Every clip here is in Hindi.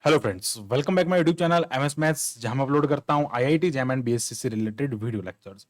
Hello friends, welcome back my YouTube channel MS maths, जहां मैं अपलोड करता हूं आईआईटी जैम एंड बीएससी से रिलेटेड वीडियो लेक्चर्स।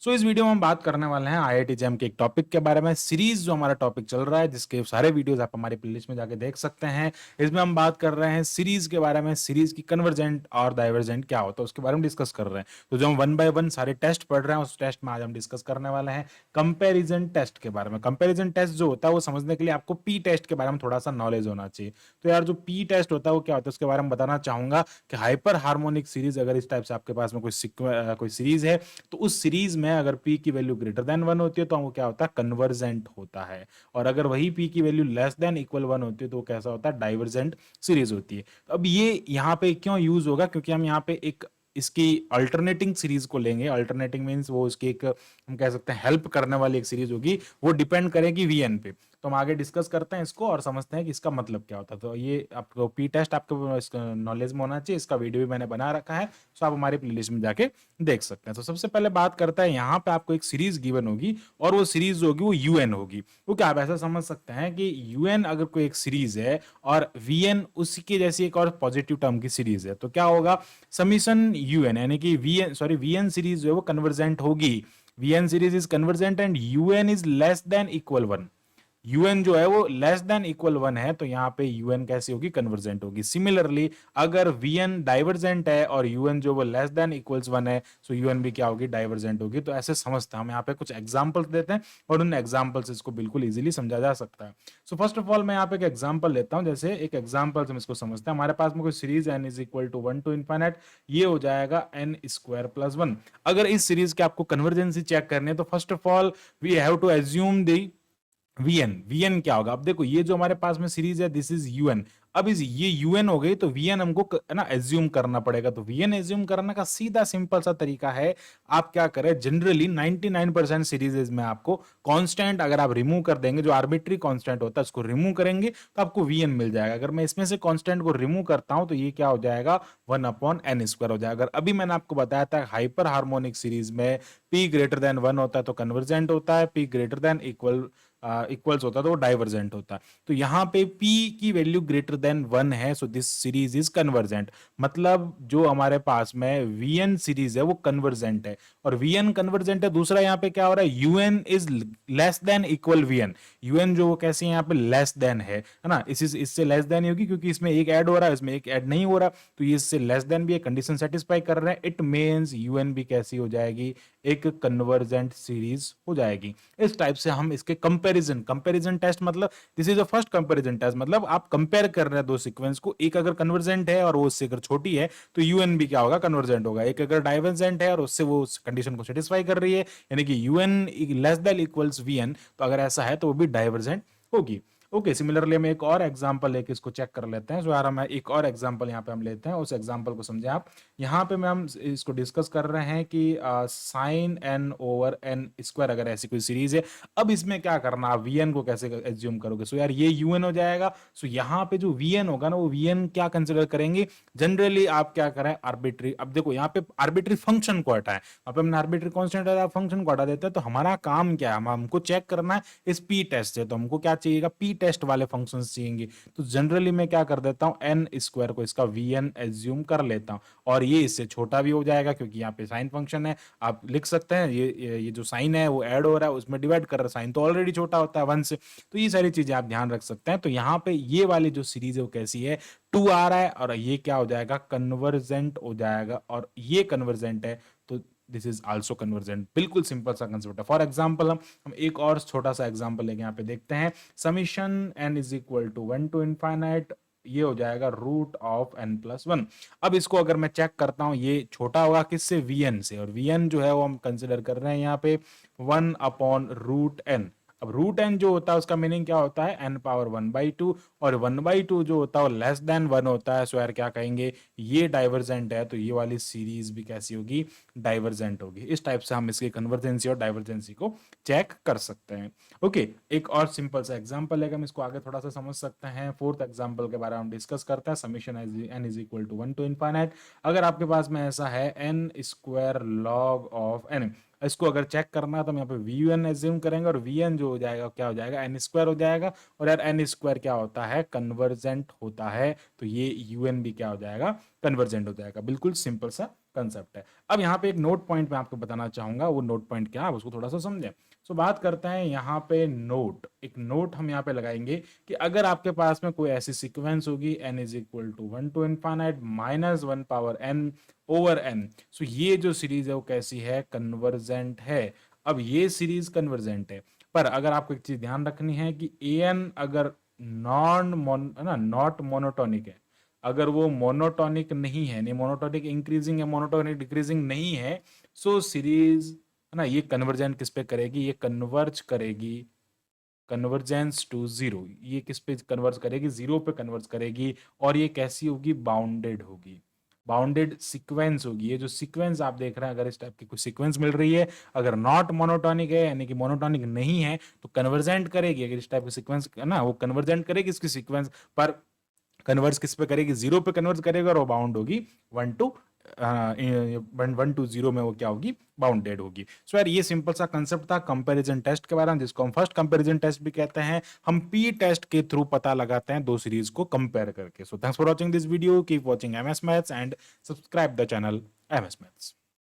सो इस वीडियो में हम बात करने वाले हैं आईआईटी जैम के एक टॉपिक के बारे में। सीरीज जो हमारा टॉपिक चल रहा है, जिसके सारे वीडियोस आप हमारी प्लेलिस्ट में जाके देख सकते हैं। इसमें हम बात कर रहे हैं सीरीज के बारे में, सीरीज की कन्वर्जेंट और डाइवर्जेंट क्या होता है उसके बारे में डिस्कस कर रहे हैं। तो जो हम वन बाय वन सारे टेस्ट पढ़ रहे हैं, उस टेस्ट में आज हम डिस्कस करने वाले हैं कंपेरिजन टेस्ट के बारे में। कंपेरिजन टेस्ट जो होता है वो समझने के लिए आपको पी टेस्ट के बारे में थोड़ा सा नॉलेज होना चाहिए। तो यार, जो पी टेस्ट होता है वो क्या होता है उसके बारे में बताना चाहूंगा कि हाइपर हार्मोनिक सीरीज, अगर इस टाइप से आपके पास में कोई सीरीज है, तो उस सीरीज में अगर पी की वैल्यू ग्रेटर देन वन होती है तो वो क्या होता है, कन्वर्जेंट होता है। और अगर वही पी की value less than equal one होती है तो वो कैसा होता है, डाइवर्जेंट सीरीज होती है। तो अब ये यहाँ पे क्यों यूज होगा, क्योंकि हम यहाँ पे एक इसकी अल्टरनेटिंग सीरीज को लेंगे। अल्टरनेटिंग मींस वो उसकी एक, हम कह सकते हैं, हेल्प करने वाली एक सीरीज होगी। वो डिपेंड करेगी वीएन पे। तो हम आगे डिस्कस करते हैं इसको और समझते हैं कि इसका मतलब क्या होता है। तो ये आपको पी टेस्ट आपको नॉलेज में होना चाहिए। इसका वीडियो भी मैंने बना रखा है, तो आप हमारी प्लेलिस्ट में जाके देख सकते हैं। तो सबसे पहले बात करते हैं, यहाँ पे आपको एक सीरीज गिवन होगी और वो सीरीज होगी, वो यूएन होगी। वो क्या, आप ऐसा समझ सकते हैं कि यूएन अगर कोई एक सीरीज है और वीएन उसकी जैसी एक और पॉजिटिव टर्म की सीरीज है, तो क्या होगा, समीशन यूएन, यानी कि वीएन सीरीज जो है वो कन्वर्जेंट होगी। VN series is convergent and UN is less than equal one. UN जो है वो लेस देन इक्वल वन है, तो यहां पे यूएन कैसी होगी, कन्वर्जेंट होगी। सिमिलरली अगर वीएन डाइवर्जेंट है और यूएन जो वो लेस देन इक्वल्स वन है, सो यूएन भी क्या होगी, डाइवर्जेंट होगी। तो ऐसे समझते हैं हम। यहाँ पे कुछ एग्जांपल्स देते हैं और उन एग्जांपल्स इसको बिल्कुल इजीली समझा जा सकता है। सो फर्स्ट ऑफ ऑल मैं यहाँ पे एक एग्जांपल लेता हूँ। जैसे एक एग्जांपल से हम इसको समझते हैं। हमारे पास में कोई series N is equal to one to infinite, ये हो जाएगा एन स्क्वायर प्लस वन। अगर इस सीरीज के आपको कन्वर्जेंसी चेक करनी है तो first of all we have to assume the VN क्या होगा। अब देखो, ये जो हमारे पास में सीरीज है, दिस इज यूएन। अब इस ये यूएन हो गई तो वीएन हमको ना एज्यूम करना पड़ेगा। तो वीएन एज्यूम करने का सीधा सिंपल सा तरीका है, आप क्या करें, जनरली 99% सीरीजेज में आपको कांस्टेंट अगर आप रिमूव कर देंगे, जो आर्बिट्री कांस्टेंट होता है उसको रिमूव करेंगे तो आपको वीएन मिल जाएगा। अगर मैं इसमें से कांस्टेंट को रिमूव करता हूं तो ये क्या हो जाएगा, वन अपॉन एन स्क्वायर हो जाएगा। अगर अभी मैंने आपको बताया था हाइपर हार्मोनिक सीरीज में पी ग्रेटर देन वन होता है तो कन्वर्जेंट होता है, पी ग्रेटर देन इक्वल्स होता है तो वो डाइवर्जेंट होता है। तो यहाँ पे p की वैल्यू ग्रेटर देन वन है, so this series is convergent. मतलब जो हमारे पास में वीएन सीरीज है वो कन्वर्जेंट है। और वीएन कन्वर्जेंट है। दूसरा यहाँ पे क्या हो रहा है, UN is less than equal VN. UN जो वो कैसे यहाँ पे लेस देन है ना, इससे लेस देन ही होगी क्योंकि इसमें एक ऐड हो रहा है, इसमें एक ऐड नहीं हो रहा। तो ये इससे लेस देन भी है, कंडीशन सेटिस्फाई कर रहे हैं। इट मींस यूएन भी कैसी हो जाएगी, एक कन्वर्जेंट सीरीज हो जाएगी। इस टाइप से हम इसके कंपैरिजन टेस्ट, मतलब this is a first comparison test. मतलब आप कंपेयर कर रहे हैं दो सीक्वेंस को, एक अगर कन्वर्जेंट है और वो उससे अगर छोटी है तो यूएन भी क्या होगा, कन्वर्जेंट होगा। एक अगर डाइवर्जेंट है और उससे वो उस कंडीशन को सेटिस्फाई कर रही है, यानी कि u n less than equals v n, तो अगर ऐसा है तो वो भी डाइवर्जेंट होगी। ओके, सिमिलरली हम एक और एग्जांपल लेके इसको चेक कर लेते हैं। जो यार हम एक और एग्जांपल यहाँ पे हम लेते हैं, उस एग्जांपल को समझे आप। यहाँ पे मैं हम इसको डिस्कस कर रहे हैं कि sine n over n square अगर ऐसी कोई सीरीज है। अब इसमें क्या करना, आप वीएन को कैसे एज्यूम करोगे। सो यार, ये यूएन हो जाएगा। सो यहाँ पे जो वीएन होगा ना, वो वीएन क्या कंसिडर करेंगे, जनरली आप क्या करें, आर्बिट्री। अब देखो, यहाँ पे आर्बिट्री फंक्शन को हटाएं। अब हमने आर्बिट्री कांस्टेंट फंक्शन को हटा देते हैं, तो हमारा काम क्या है, हमको चेक करना है इस पी टेस्ट से। तो हमको क्या चाहिएगा, पी टेस्ट वाले फंक्शन चाहिए। तो जनरली मैं क्या कर देता हूं, एन स्क्वायर को इसका वीएन एज्यूम कर लेता हूं। और ये इससे छोटा भी हो जाएगा क्योंकि यहाँ पे साइन फंक्शन है। आप लिख सकते हैं ये जो साइन है वो ऐड हो रहा है, उसमें डिवाइड कर रहा है, साइन तो ऑलरेडी छोटा होता है वन से। तो ये सारी चीजें आप ध्यान रख सकते हैं। तो यहाँ पे ये वाली जो सीरीज है वो कैसी है, टू आ रहा है और ये क्या हो जाएगा, कन्वर्जेंट हो जाएगा। और ये कन्वर्जेंट है तो दिस इज आल्सो कन्वर्जेंट। बिल्कुल सिंपल सा कंसेप्ट है। फॉर एग्जांपल हम एक और छोटा सा एग्जांपल लेके यहाँ पे देखते हैं। Summation n is equal to one to infinite, ये हो जाएगा root of n plus one. अब इसको अगर मैं चेक करता हूं, ये छोटा होगा किससे, वीएन से। और वीएन जो है वो हम कंसिडर कर रहे हैं यहाँ पे वन अपॉन रूट एन। अब रूट एन जो होता है उसका मीनिंग क्या होता है, n power one by two. और वन बाई टू जो होता है वो लेस देन वन होता है। सो यार क्या कहेंगे, ये डाइवर्जेंट है, तो ये वाली सीरीज भी कैसी होगी, डाइवर्जेंट होगी। इस टाइप से हम इसकी कन्वर्जेंसी और डाइवर्जेंसी को चेक कर सकते हैं। ओके, एक और सिंपल सा एग्जांपल है, हम इसको आगे थोड़ा सा समझ सकते हैं। फोर्थ एग्जांपल के बारे में हम डिस्कस करते हैं। Summation n is equal to one to infinite. अगर आपके पास में ऐसा है n square log of n, इसको अगर चेक करना है तो हम यहाँ पे वी एन एज्यूम करेंगे और वी एन जो हो जाएगा क्या हो जाएगा एन स्क्वायर हो जाएगा। और यार एन स्क्वायर क्या होता है कन्वर्जेंट होता है, तो ये यू एन भी क्या हो जाएगा कन्वर्जेंट हो जाएगा। बिल्कुल सिंपल सा कंसेप्ट है। अब यहाँ पे एक नोट पॉइंट मैं आपको बताना चाहूंगा, वो नोट पॉइंट क्या है उसको थोड़ा सा समझें। सो बात करते हैं यहाँ पे नोट, एक नोट हम यहाँ पे लगाएंगे कि अगर आपके पास में कोई ऐसी सीक्वेंस होगी n is equal to 1 to infinite minus 1 power n over n, so ये जो सीरीज है वो कैसी है कन्वर्जेंट है। अब ये सीरीज कन्वर्जेंट है, पर अगर आपको एक चीज ध्यान रखनी है कि an अगर नॉट मोनोटोनिक है, अगर वो मोनोटोनिक नहीं है, नहीं मोनोटोनिक इंक्रीजिंग है मोनोटोनिक डिक्रीजिंग नहीं है, सो सीरीज है ना ये कन्वर्जेंट किस पे करेगी, ये कन्वर्ज करेगी कन्वर्जेंस टू जीरो। ये किस पे कन्वर्ज करेगी, जीरो पे कन्वर्ज करेगी। और ये कैसी होगी बाउंडेड होगी, बाउंडेड सीक्वेंस होगी। ये जो सीक्वेंस आप देख रहे हैं, अगर इस टाइप की कोई सीक्वेंस मिल रही है, अगर नॉट मोनोटोनिक है यानी कि मोनोटोनिक नहीं है तो कन्वर्जेंट करेगी। अगर इस टाइप की सीक्वेंस है ना वो कन्वर्जेंट करेगी इसकी सीक्वेंस, पर कन्वर्स किस पे करेगी जीरो पे कन्वर्स करेगा और वो बाउंड होगी 1 टू 0 में वो क्या होगी बाउंडेड होगी। सो यार ये सिंपल सा कंसेप्ट था कंपैरिजन टेस्ट के बारे में, जिसको हम फर्स्ट कंपैरिजन टेस्ट भी कहते हैं। हम पी टेस्ट के थ्रू पता लगाते हैं दो सीरीज को कंपेयर करके। So thanks for watching this video, keep watching MS maths and subscribe the channel MS maths.